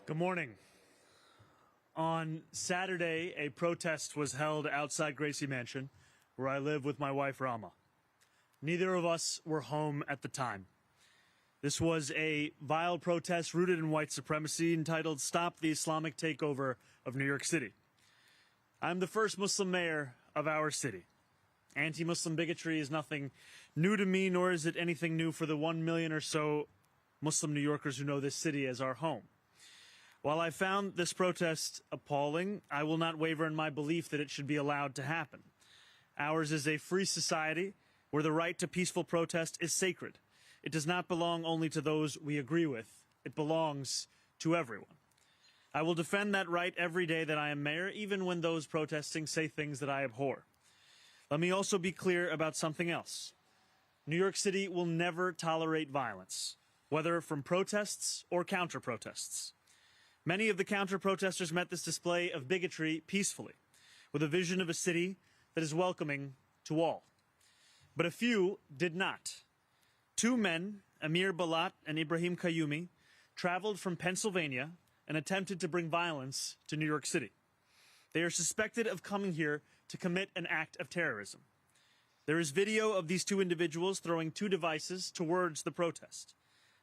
Good morning. On Saturday, a protest was held outside Gracie Mansion, where I live with my wife, Rama. Neither of us were home at the time. This was a vile protest rooted in white supremacy entitled Stop the Islamic Takeover of New York City. I'm the first Muslim mayor of our city. Anti-Muslim bigotry is nothing new to me, nor is it anything new for the 1 million or so Muslim New Yorkers who know this city as our home. While I found this protest appalling, I will not waver in my belief that it should be allowed to happen. Ours is a free society where the right to peaceful protest is sacred. It does not belong only to those we agree with. It belongs to everyone. I will defend that right every day that I am mayor, even when those protesting say things that I abhor. Let me also be clear about something else. New York City will never tolerate violence, whether from protests or counter-protests. Many of the counter-protesters met this display of bigotry peacefully, with a vision of a city that is welcoming to all. But a few did not. Two men, Amir Balat and Ibrahim Kayumi, traveled from Pennsylvania and attempted to bring violence to New York City. They are suspected of coming here to commit an act of terrorism. There is video of these two individuals throwing two devices towards the protest.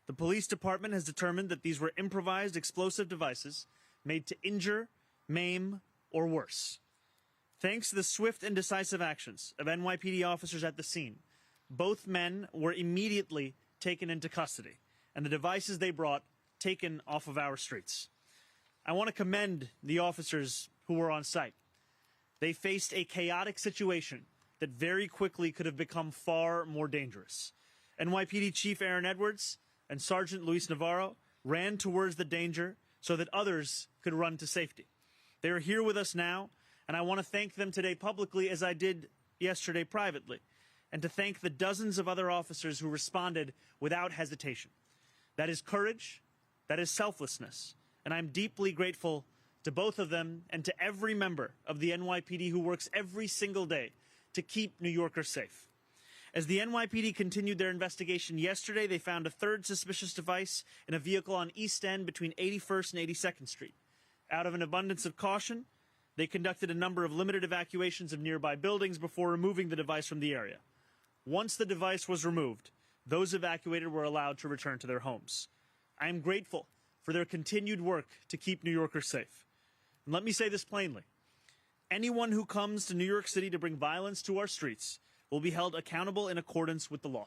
The police department has determined that these were improvised explosive devices made to injure, maim, or worse. Thanks to the swift and decisive actions of NYPD officers at the scene, both men were immediately taken into custody, and the devices they brought taken off of our streets. I want to commend the officers who were on site. They faced a chaotic situation that very quickly could have become far more dangerous. NYPD Chief Aaron Edwards and Sergeant Luis Navarro ran towards the danger so that others could run to safety. They are here with us now, and I want to thank them today publicly as I did yesterday privately, and to thank the dozens of other officers who responded without hesitation. That is courage, that is selflessness, and I'm deeply grateful to both of them and to every member of the NYPD who works every single day to keep New Yorkers safe. As the NYPD continued their investigation yesterday, they found a third suspicious device in a vehicle on East End between 81st and 82nd Street. Out of an abundance of caution, they conducted a number of limited evacuations of nearby buildings before removing the device from the area. Once the device was removed, those evacuated were allowed to return to their homes. I am grateful for their continued work to keep New Yorkers safe. And let me say this plainly. Anyone who comes to New York City to bring violence to our streets will be held accountable in accordance with the law.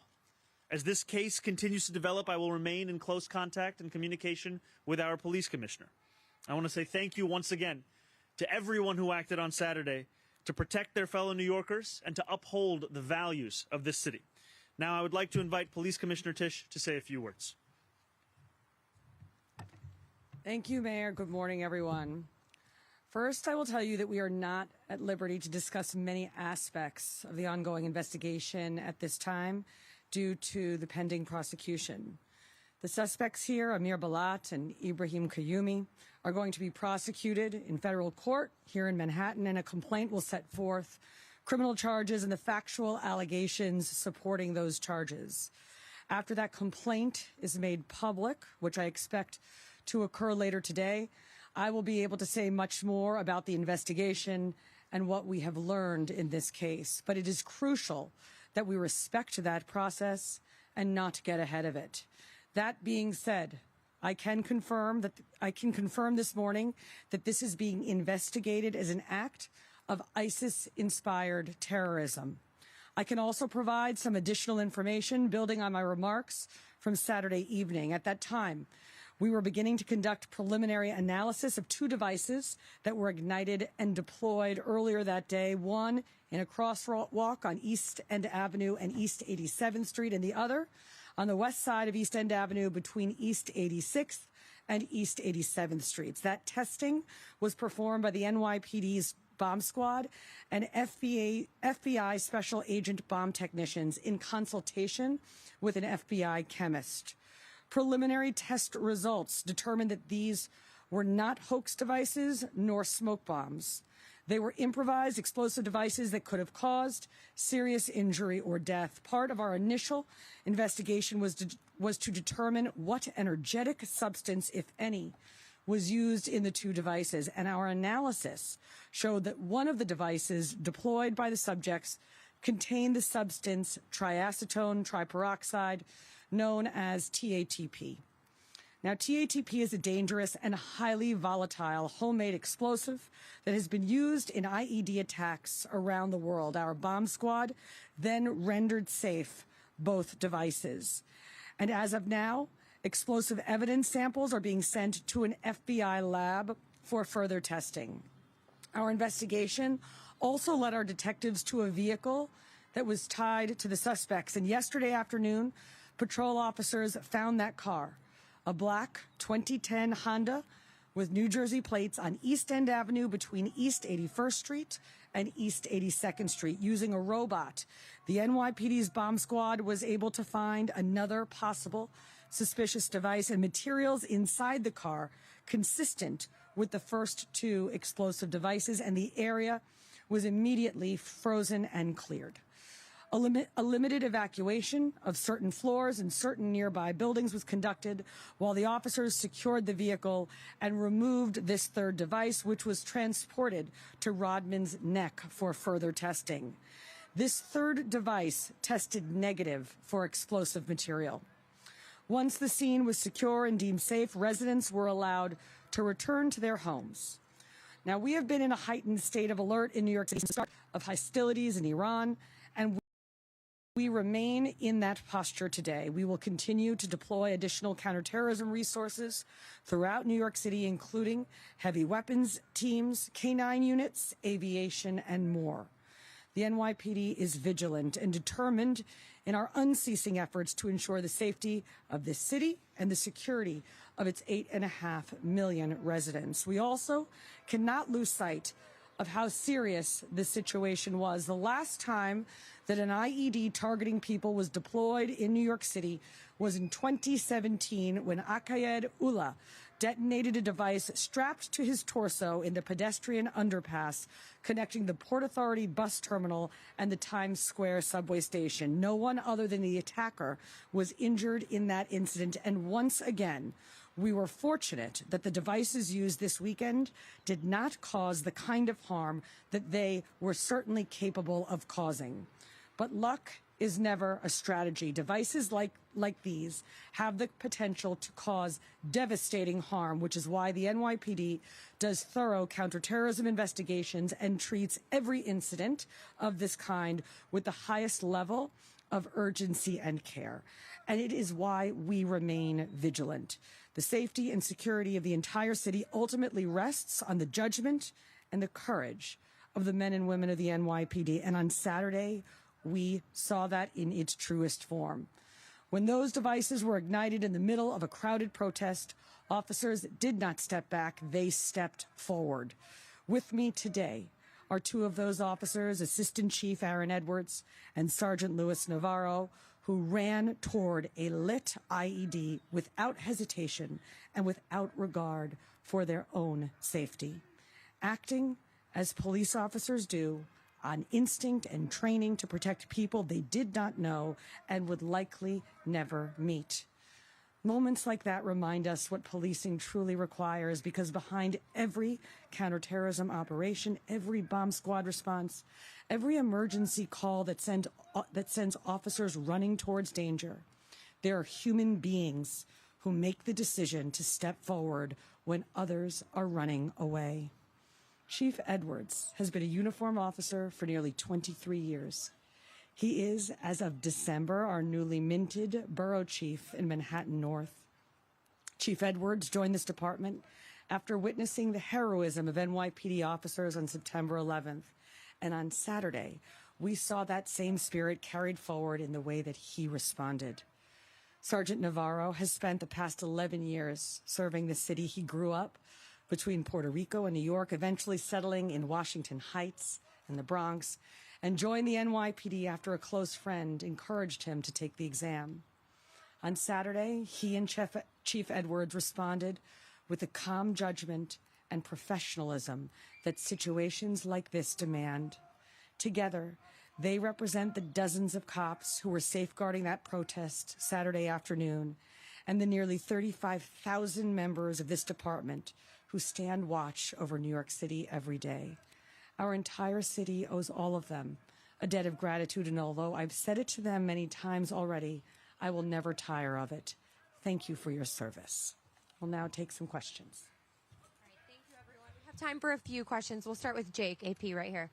As this case continues to develop, I will remain in close contact and communication with our police commissioner. I want to say thank you once again to everyone who acted on Saturday to protect their fellow New Yorkers and to uphold the values of this city. Now I would like to invite Police Commissioner Tisch to say a few words. Thank you, Mayor. Good morning, everyone. First, I will tell you that we are not at liberty to discuss many aspects of the ongoing investigation at this time due to the pending prosecution. The suspects here, Amir Balat and Ibrahim Kayumi, are going to be prosecuted in federal court here in Manhattan, and a complaint will set forth criminal charges and the factual allegations supporting those charges. After that complaint is made public, which I expect to occur later today, I will be able to say much more about the investigation and what we have learned in this case. But it is crucial that we respect that process and not get ahead of it. That being said, I can confirm this morning that this is being investigated as an act of ISIS-inspired terrorism. I can also provide some additional information building on my remarks from Saturday evening. At that time, we were beginning to conduct preliminary analysis of two devices that were ignited and deployed earlier that day, one in a crosswalk on East End Avenue and East 87th Street, and the other on the west side of East End Avenue between East 86th and East 87th Streets. That testing was performed by the NYPD's bomb squad and FBI special agent bomb technicians in consultation with an FBI chemist. Preliminary test results determined that these were not hoax devices nor smoke bombs. They were improvised explosive devices that could have caused serious injury or death. Part of our initial investigation was to determine what energetic substance, if any, was used in the two devices, and our analysis showed that one of the devices deployed by the subjects contained the substance triacetone triperoxide, known as TATP. Now, TATP is a dangerous and highly volatile homemade explosive that has been used in IED attacks around the world. Our bomb squad then rendered safe both devices. And as of now, explosive evidence samples are being sent to an FBI lab for further testing. Our investigation also led our detectives to a vehicle that was tied to the suspects. And yesterday afternoon, patrol officers found that car, a black 2010 Honda with New Jersey plates on East End Avenue between East 81st Street and East 82nd Street. Using a robot, the NYPD's bomb squad was able to find another possible suspicious device and materials inside the car consistent with the first two explosive devices, and the area was immediately frozen and cleared. A limited evacuation of certain floors and certain nearby buildings was conducted while the officers secured the vehicle and removed this third device, which was transported to Rodman's Neck for further testing. This third device tested negative for explosive material. Once the scene was secure and deemed safe, residents were allowed to return to their homes. Now, we have been in a heightened state of alert in New York City since the start of hostilities in Iran, and we remain in that posture today. We will continue to deploy additional counterterrorism resources throughout New York City, including heavy weapons teams, K-9 units, aviation, and more. The NYPD is vigilant and determined in our unceasing efforts to ensure the safety of this city and the security of its 8.5 million residents. We also cannot lose sight of how serious this situation was. The last time that an IED targeting people was deployed in New York City was in 2017 when Akayed Ullah detonated a device strapped to his torso in the pedestrian underpass connecting the Port Authority bus terminal and the Times Square subway station. No one other than the attacker was injured in that incident, and once again, we were fortunate that the devices used this weekend did not cause the kind of harm that they were certainly capable of causing. But luck is never a strategy. Devices like these have the potential to cause devastating harm, which is why the NYPD does thorough counterterrorism investigations and treats every incident of this kind with the highest level of urgency and care. And it is why we remain vigilant. The safety and security of the entire city ultimately rests on the judgment and the courage of the men and women of the NYPD. And on Saturday, we saw that in its truest form. When those devices were ignited in the middle of a crowded protest, officers did not step back, they stepped forward. With me today are two of those officers, Assistant Chief Aaron Edwards and Sergeant Louis Navarro, who ran toward a lit IED without hesitation and without regard for their own safety. Acting as police officers do, on instinct and training to protect people they did not know and would likely never meet. Moments like that remind us what policing truly requires, because behind every counterterrorism operation, every bomb squad response, every emergency call that sends officers running towards danger, there are human beings who make the decision to step forward when others are running away. Chief Edwards has been a uniformed officer for nearly 23 years. He is, as of December, our newly minted borough chief in Manhattan North. Chief Edwards joined this department after witnessing the heroism of NYPD officers on September 11th. And on Saturday, we saw that same spirit carried forward in the way that he responded. Sergeant Navarro has spent the past 11 years serving the city he grew up between Puerto Rico and New York, eventually settling in Washington Heights and the Bronx, and joined the NYPD after a close friend encouraged him to take the exam. On Saturday, he and Chief Edwards responded with the calm judgment and professionalism that situations like this demand. Together, they represent the dozens of cops who were safeguarding that protest Saturday afternoon, and the nearly 35,000 members of this department who stand watch over New York City every day. Our entire city owes all of them a debt of gratitude, and although I've said it to them many times already, I will never tire of it. Thank you for your service. We'll now take some questions. All right, thank you, everyone. We have time for a few questions. We'll start with Jake, AP, right here.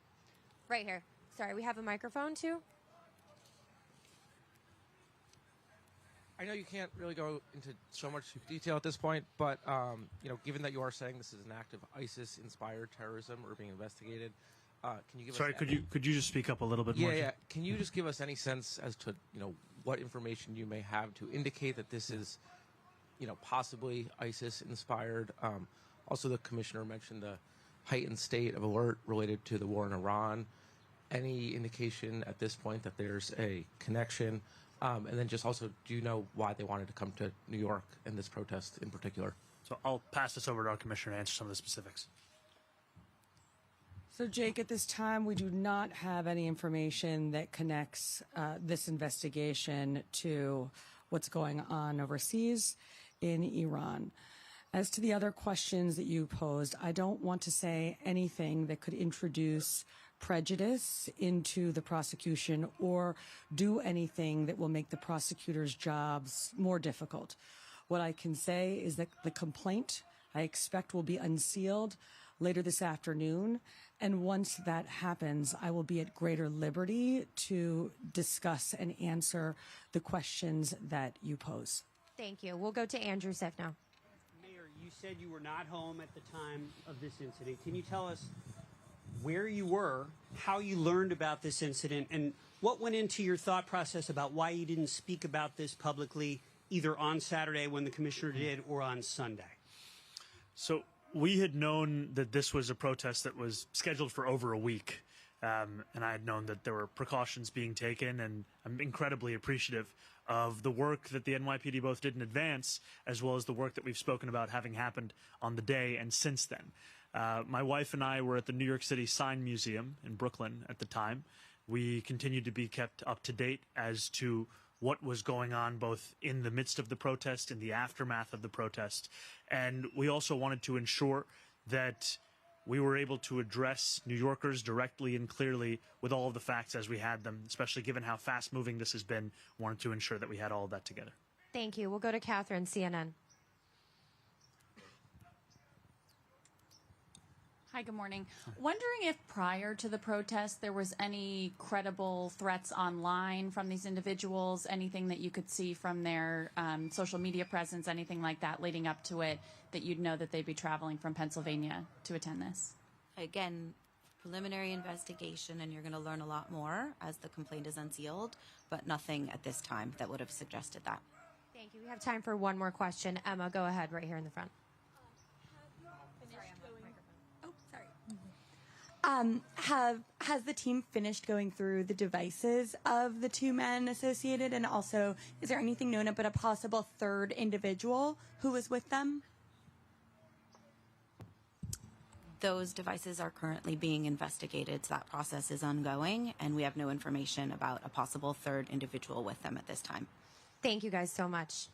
Right here. Sorry, we have a microphone, too. I know you can't really go into so much detail at this point, but given that you are saying this is an act of ISIS-inspired terrorism or being investigated, can you give us? Sorry, could you just speak up a little bit more? Yeah. Can you just give us any sense as to what information you may have to indicate that this is, possibly ISIS-inspired? Also, the commissioner mentioned the heightened state of alert related to the war in Iran. Any indication at this point that there's a connection? And then just also, do you know why they wanted to come to New York and this protest in particular? So I'll pass this over to our commissioner to answer some of the specifics. So, Jake, at this time, we do not have any information that connects this investigation to what's going on overseas in Iran. As to the other questions that you posed, I don't want to say anything that could introduce prejudice into the prosecution or do anything that will make the prosecutors' jobs more difficult. What I can say is that the complaint, I expect, will be unsealed later this afternoon. And once that happens, I will be at greater liberty to discuss and answer the questions that you pose. Thank you. We'll go to Andrew Sef now. Mayor, you said you were not home at the time of this incident. Can you tell us where you were, how you learned about this incident, and what went into your thought process about why you didn't speak about this publicly, either on Saturday when the commissioner did or on Sunday? So we had known that this was a protest that was scheduled for over a week, and I had known that there were precautions being taken, and I'm incredibly appreciative of the work that the NYPD both did in advance, as well as the work that we've spoken about having happened on the day and since then. My wife and I were at the New York City Sign Museum in Brooklyn at the time. We continued to be kept up to date as to what was going on both in the midst of the protest, in the aftermath of the protest. And we also wanted to ensure that we were able to address New Yorkers directly and clearly with all of the facts as we had them, especially given how fast-moving this has been. Wanted to ensure that we had all of that together. Thank you. We'll go to Catherine, CNN. Hi, good morning. Wondering if prior to the protest there was any credible threats online from these individuals, anything that you could see from their social media presence, anything like that leading up to it, that you'd know that they'd be traveling from Pennsylvania to attend this? Again, preliminary investigation, and you're going to learn a lot more as the complaint is unsealed, but nothing at this time that would have suggested that. Thank you. We have time for one more question. Emma, go ahead right here in the front. Has the team finished going through the devices of the two men associated? And also, is there anything known about a possible third individual who was with them? Those devices are currently being investigated, so that process is ongoing, and we have no information about a possible third individual with them at this time. Thank you guys so much.